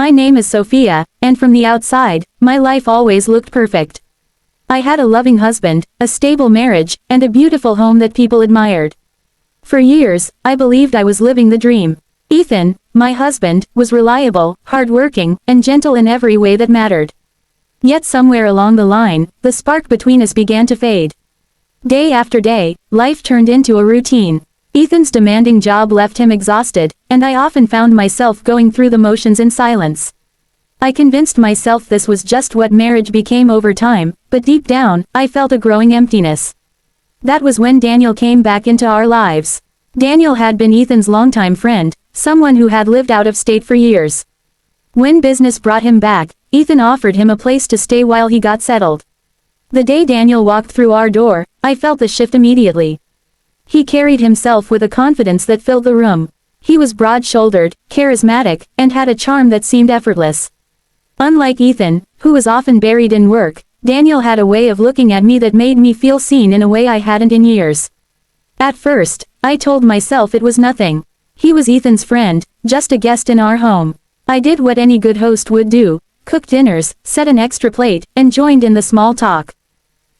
My name is Sophia, and from the outside, my life always looked perfect. I had a loving husband, a stable marriage, and a beautiful home that people admired. For years, I believed I was living the dream. Ethan, my husband, was reliable, hardworking, and gentle in every way that mattered. Yet somewhere along the line, the spark between us began to fade. Day after day, life turned into a routine. Ethan's demanding job left him exhausted, and I often found myself going through the motions in silence. I convinced myself this was just what marriage became over time, but deep down, I felt a growing emptiness. That was when Daniel came back into our lives. Daniel had been Ethan's longtime friend, someone who had lived out of state for years. When business brought him back, Ethan offered him a place to stay while he got settled. The day Daniel walked through our door, I felt the shift immediately. He carried himself with a confidence that filled the room. He was broad-shouldered, charismatic, and had a charm that seemed effortless. Unlike Ethan, who was often buried in work, Daniel had a way of looking at me that made me feel seen in a way I hadn't in years. At first, I told myself it was nothing. He was Ethan's friend, just a guest in our home. I did what any good host would do, cooked dinners, set an extra plate, and joined in the small talk.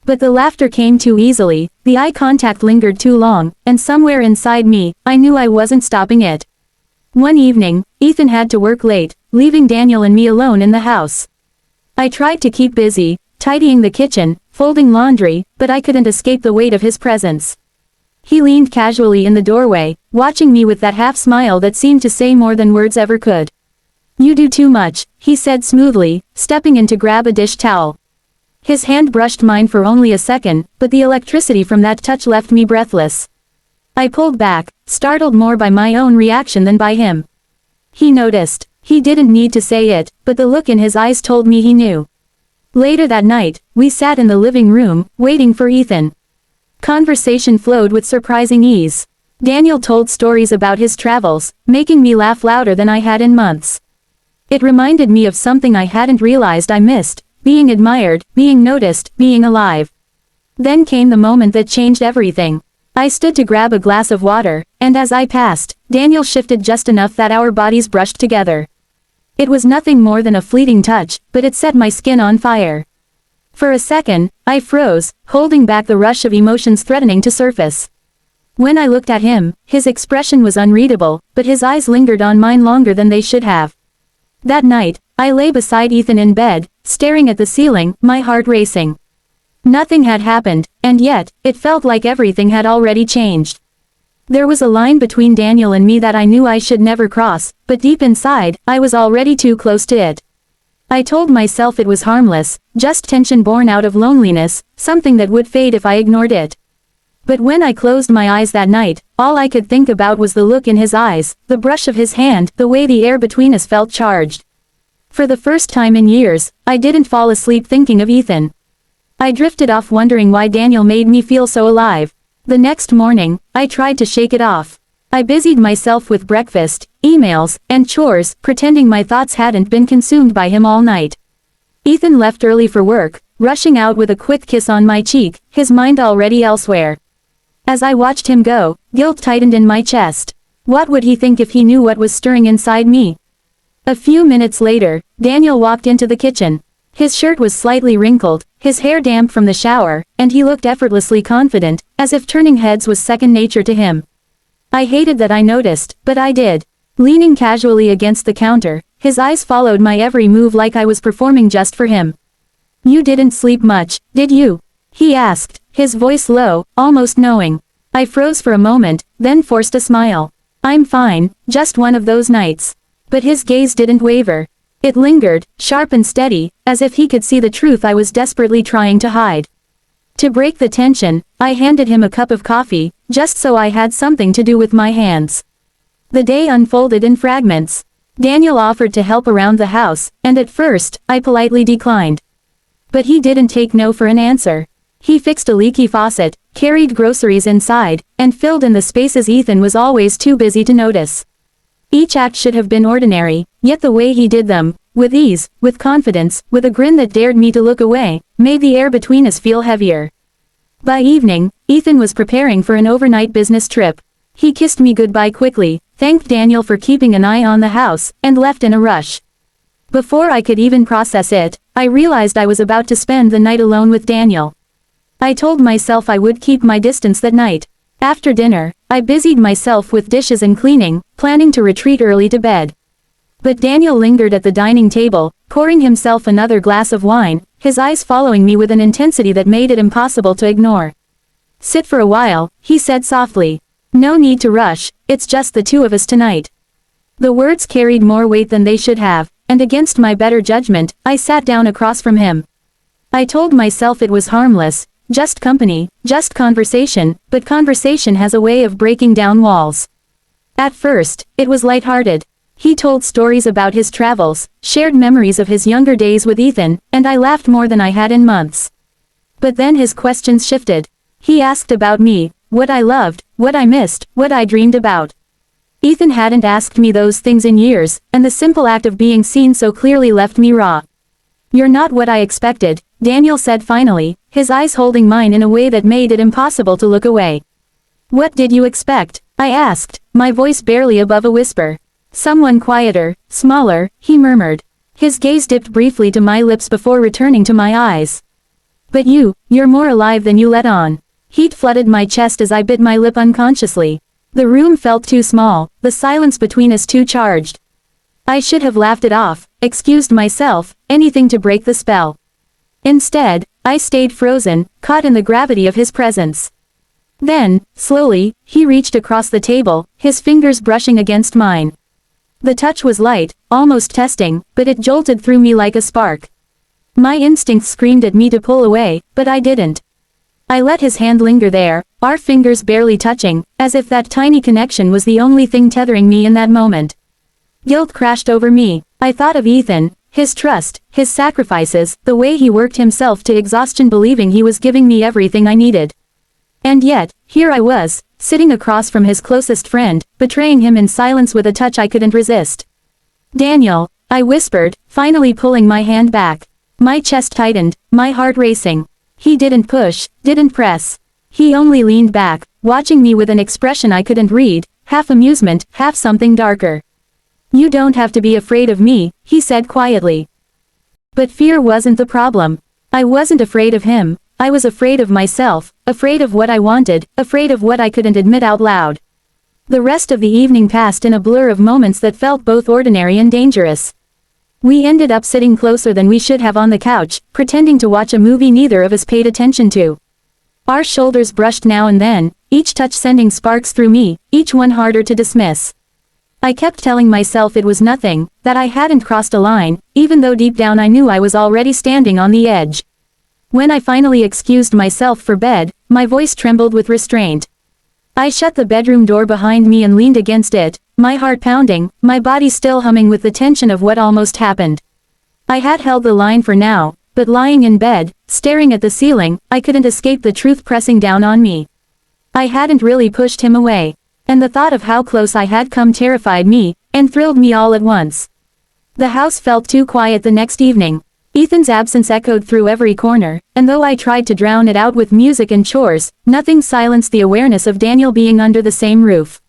But the laughter came too easily, the eye contact lingered too long, and somewhere inside me, I knew I wasn't stopping it. One evening, Ethan had to work late, leaving Daniel and me alone in the house. I tried to keep busy, tidying the kitchen, folding laundry, but I couldn't escape the weight of his presence. He leaned casually in the doorway, watching me with that half smile that seemed to say more than words ever could. "You do too much," he said smoothly, stepping in to grab a dish towel. His hand brushed mine for only a second, but the electricity from that touch left me breathless. I pulled back, startled more by my own reaction than by him. He noticed. He didn't need to say it, but the look in his eyes told me he knew. Later that night, we sat in the living room, waiting for Ethan. Conversation flowed with surprising ease. Daniel told stories about his travels, making me laugh louder than I had in months. It reminded me of something I hadn't realized I missed: being admired, being noticed, being alive. Then came the moment that changed everything. I stood to grab a glass of water, and as I passed, Daniel shifted just enough that our bodies brushed together. It was nothing more than a fleeting touch, but it set my skin on fire. For a second, I froze, holding back the rush of emotions threatening to surface. When I looked at him, his expression was unreadable, but his eyes lingered on mine longer than they should have. That night, I lay beside Ethan in bed, staring at the ceiling, my heart racing. Nothing had happened, and yet, it felt like everything had already changed. There was a line between Daniel and me that I knew I should never cross, but deep inside, I was already too close to it. I told myself it was harmless, just tension born out of loneliness, something that would fade if I ignored it. But when I closed my eyes that night, all I could think about was the look in his eyes, the brush of his hand, the way the air between us felt charged. For the first time in years, I didn't fall asleep thinking of Ethan. I drifted off wondering why Daniel made me feel so alive. The next morning, I tried to shake it off. I busied myself with breakfast, emails, and chores, pretending my thoughts hadn't been consumed by him all night. Ethan left early for work, rushing out with a quick kiss on my cheek, his mind already elsewhere. As I watched him go, guilt tightened in my chest. What would he think if he knew what was stirring inside me? A few minutes later, Daniel walked into the kitchen. His shirt was slightly wrinkled, his hair damp from the shower, and he looked effortlessly confident, as if turning heads was second nature to him. I hated that I noticed, but I did. Leaning casually against the counter, his eyes followed my every move like I was performing just for him. "You didn't sleep much, did you?" he asked, his voice low, almost knowing. I froze for a moment, then forced a smile. "I'm fine, just one of those nights." But his gaze didn't waver. It lingered, sharp and steady, as if he could see the truth I was desperately trying to hide. To break the tension, I handed him a cup of coffee, just so I had something to do with my hands. The day unfolded in fragments. Daniel offered to help around the house, and at first, I politely declined. But he didn't take no for an answer. He fixed a leaky faucet, carried groceries inside, and filled in the spaces Ethan was always too busy to notice. Each act should have been ordinary, yet the way he did them, with ease, with confidence, with a grin that dared me to look away, made the air between us feel heavier. By evening, Ethan was preparing for an overnight business trip. He kissed me goodbye quickly, thanked Daniel for keeping an eye on the house, and left in a rush. Before I could even process it, I realized I was about to spend the night alone with Daniel. I told myself I would keep my distance that night. After dinner, I busied myself with dishes and cleaning, planning to retreat early to bed. But Daniel lingered at the dining table, pouring himself another glass of wine, his eyes following me with an intensity that made it impossible to ignore. "Sit for a while," he said softly. "No need to rush, it's just the two of us tonight." The words carried more weight than they should have, and against my better judgment, I sat down across from him. I told myself it was harmless, just company, just conversation, but conversation has a way of breaking down walls. At first, it was lighthearted. He told stories about his travels, shared memories of his younger days with Ethan, and I laughed more than I had in months. But then his questions shifted. He asked about me, what I loved, what I missed, what I dreamed about. Ethan hadn't asked me those things in years, and the simple act of being seen so clearly left me raw. "You're not what I expected," Daniel said finally, his eyes holding mine in a way that made it impossible to look away. "What did you expect?" I asked, my voice barely above a whisper. "Someone quieter, smaller," he murmured. His gaze dipped briefly to my lips before returning to my eyes. "But you're more alive than you let on." Heat flooded my chest as I bit my lip unconsciously. The room felt too small, the silence between us too charged. I should have laughed it off, excused myself, anything to break the spell. Instead, I stayed frozen, caught in the gravity of his presence. Then, slowly, he reached across the table, his fingers brushing against mine. The touch was light, almost testing, but it jolted through me like a spark. My instincts screamed at me to pull away, but I didn't. I let his hand linger there, our fingers barely touching, as if that tiny connection was the only thing tethering me in that moment. Guilt crashed over me. I thought of Ethan, his trust, his sacrifices, the way he worked himself to exhaustion believing he was giving me everything I needed. And yet, here I was, sitting across from his closest friend, betraying him in silence with a touch I couldn't resist. "Daniel," I whispered, finally pulling my hand back. My chest tightened, my heart racing. He didn't push, didn't press. He only leaned back, watching me with an expression I couldn't read, half amusement, half something darker. "You don't have to be afraid of me," he said quietly. But fear wasn't the problem. I wasn't afraid of him. I was afraid of myself, afraid of what I wanted, afraid of what I couldn't admit out loud. The rest of the evening passed in a blur of moments that felt both ordinary and dangerous. We ended up sitting closer than we should have on the couch, pretending to watch a movie neither of us paid attention to. Our shoulders brushed now and then, each touch sending sparks through me, each one harder to dismiss. I kept telling myself it was nothing, that I hadn't crossed a line, even though deep down I knew I was already standing on the edge. When I finally excused myself for bed, my voice trembled with restraint. I shut the bedroom door behind me and leaned against it, my heart pounding, my body still humming with the tension of what almost happened. I had held the line for now, but lying in bed, staring at the ceiling, I couldn't escape the truth pressing down on me. I hadn't really pushed him away. And the thought of how close I had come terrified me, and thrilled me all at once. The house felt too quiet the next evening. Ethan's absence echoed through every corner, and though I tried to drown it out with music and chores, nothing silenced the awareness of Daniel being under the same roof.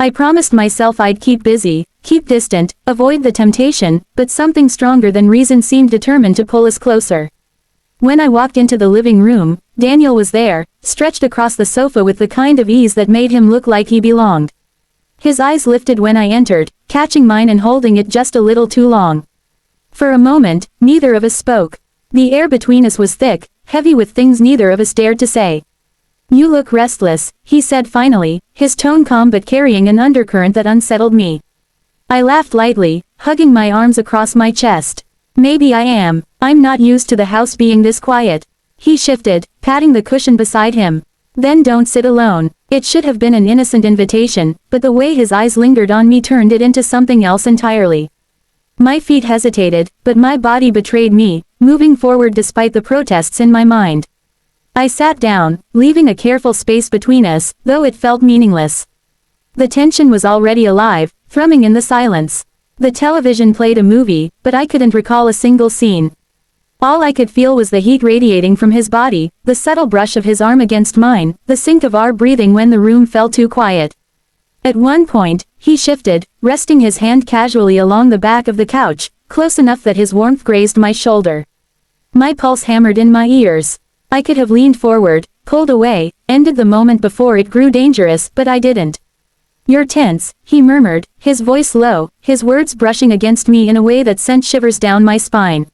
I promised myself I'd keep busy, keep distant, avoid the temptation, but something stronger than reason seemed determined to pull us closer. When I walked into the living room, Daniel was there, stretched across the sofa with the kind of ease that made him look like he belonged. His eyes lifted when I entered, catching mine and holding it just a little too long. For a moment, neither of us spoke. The air between us was thick, heavy with things neither of us dared to say. "You look restless," he said finally, his tone calm but carrying an undercurrent that unsettled me. I laughed lightly, hugging my arms across my chest. "Maybe I am. I'm not used to the house being this quiet." He shifted, patting the cushion beside him. "Then don't sit alone." It should have been an innocent invitation, but the way his eyes lingered on me turned it into something else entirely. My feet hesitated, but my body betrayed me, moving forward despite the protests in my mind. I sat down, leaving a careful space between us, though it felt meaningless. The tension was already alive, thrumming in the silence. The television played a movie, but I couldn't recall a single scene. All I could feel was the heat radiating from his body, the subtle brush of his arm against mine, the sync of our breathing when the room felt too quiet. At one point, he shifted, resting his hand casually along the back of the couch, close enough that his warmth grazed my shoulder. My pulse hammered in my ears. I could have leaned forward, pulled away, ended the moment before it grew dangerous, but I didn't. "You're tense," he murmured, his voice low, his words brushing against me in a way that sent shivers down my spine.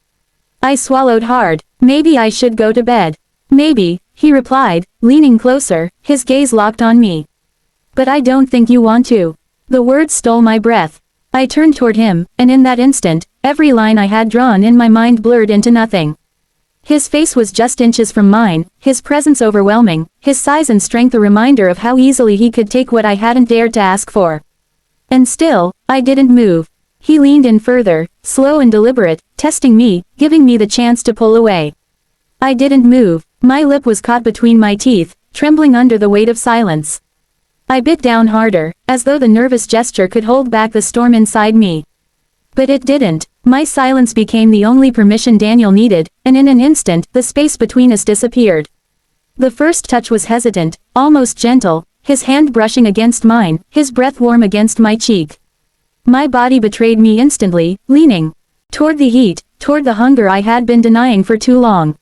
I swallowed hard. "Maybe I should go to bed." "Maybe," he replied, leaning closer, his gaze locked on me. "But I don't think you want to." The words stole my breath. I turned toward him, and in that instant, every line I had drawn in my mind blurred into nothing. His face was just inches from mine, his presence overwhelming, his size and strength a reminder of how easily he could take what I hadn't dared to ask for. And still, I didn't move. He leaned in further, slow and deliberate, testing me, giving me the chance to pull away. I didn't move. My lip was caught between my teeth, trembling under the weight of silence. I bit down harder, as though the nervous gesture could hold back the storm inside me. But it didn't. My silence became the only permission Daniel needed, and in an instant, the space between us disappeared. The first touch was hesitant, almost gentle, his hand brushing against mine, his breath warm against my cheek. My body betrayed me instantly, leaning toward the heat, toward the hunger I had been denying for too long.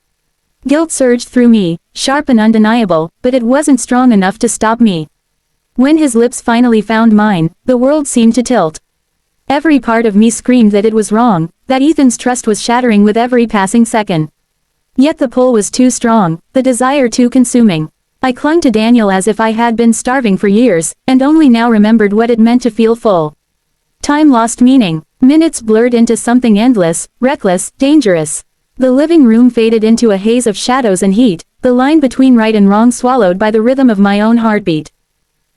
Guilt surged through me, sharp and undeniable, but it wasn't strong enough to stop me. When his lips finally found mine, the world seemed to tilt. Every part of me screamed that it was wrong, that Ethan's trust was shattering with every passing second. Yet the pull was too strong, the desire too consuming. I clung to Daniel as if I had been starving for years, and only now remembered what it meant to feel full. Time lost meaning. Minutes blurred into something endless, reckless, dangerous. The living room faded into a haze of shadows and heat, the line between right and wrong swallowed by the rhythm of my own heartbeat.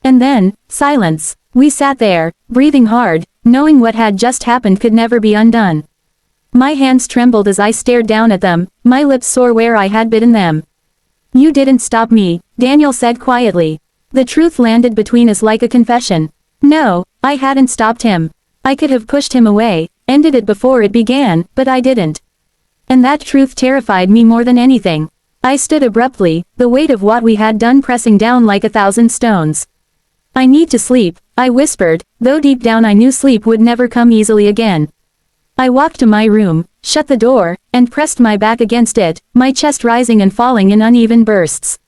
And then, silence. We sat there, breathing hard, knowing what had just happened could never be undone. My hands trembled as I stared down at them, my lips sore where I had bitten them. "You didn't stop me," Daniel said quietly. The truth landed between us like a confession. No, I hadn't stopped him. I could have pushed him away, ended it before it began, but I didn't. And that truth terrified me more than anything. I stood abruptly, the weight of what we had done pressing down like 1,000 stones. "I need to sleep," I whispered, though deep down I knew sleep would never come easily again. I walked to my room, shut the door, and pressed my back against it, my chest rising and falling in uneven bursts.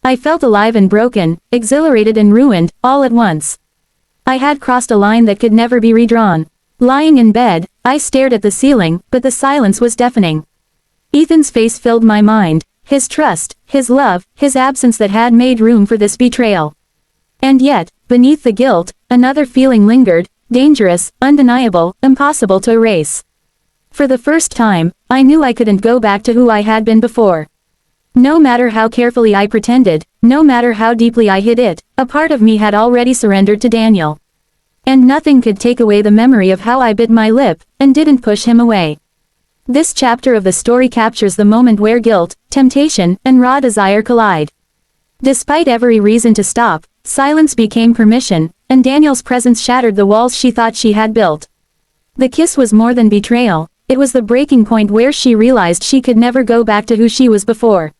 I felt alive and broken, exhilarated and ruined, all at once. I had crossed a line that could never be redrawn. Lying in bed, I stared at the ceiling, but the silence was deafening. Ethan's face filled my mind, his trust, his love, his absence that had made room for this betrayal. And yet, beneath the guilt, another feeling lingered, dangerous, undeniable, impossible to erase. For the first time, I knew I couldn't go back to who I had been before. No matter how carefully I pretended, no matter how deeply I hid it, a part of me had already surrendered to Daniel. And nothing could take away the memory of how I bit my lip, and didn't push him away. This chapter of the story captures the moment where guilt, temptation, and raw desire collide. Despite every reason to stop, silence became permission, and Daniel's presence shattered the walls she thought she had built. The kiss was more than betrayal, it was the breaking point where she realized she could never go back to who she was before.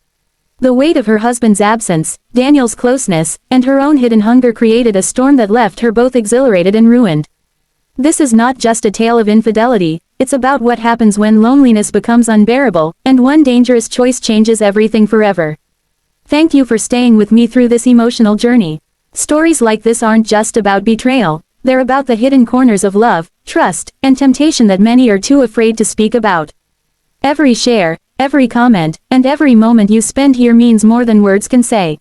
The weight of her husband's absence, Daniel's closeness, and her own hidden hunger created a storm that left her both exhilarated and ruined. This is not just a tale of infidelity, it's about what happens when loneliness becomes unbearable, and one dangerous choice changes everything forever. Thank you for staying with me through this emotional journey. Stories like this aren't just about betrayal, they're about the hidden corners of love, trust, and temptation that many are too afraid to speak about. Every share, every comment, and every moment you spend here means more than words can say.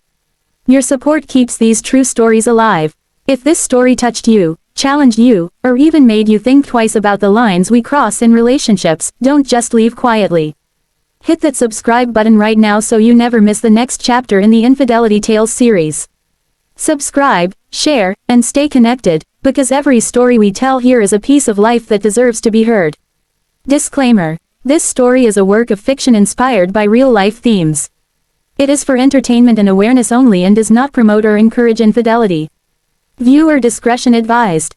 Your support keeps these true stories alive. If this story touched you, challenged you, or even made you think twice about the lines we cross in relationships, don't just leave quietly. Hit that subscribe button right now so you never miss the next chapter in the Infidelity Tales series. Subscribe, share, and stay connected, because every story we tell here is a piece of life that deserves to be heard. Disclaimer: this story is a work of fiction inspired by real-life themes. It is for entertainment and awareness only and does not promote or encourage infidelity. Viewer discretion advised.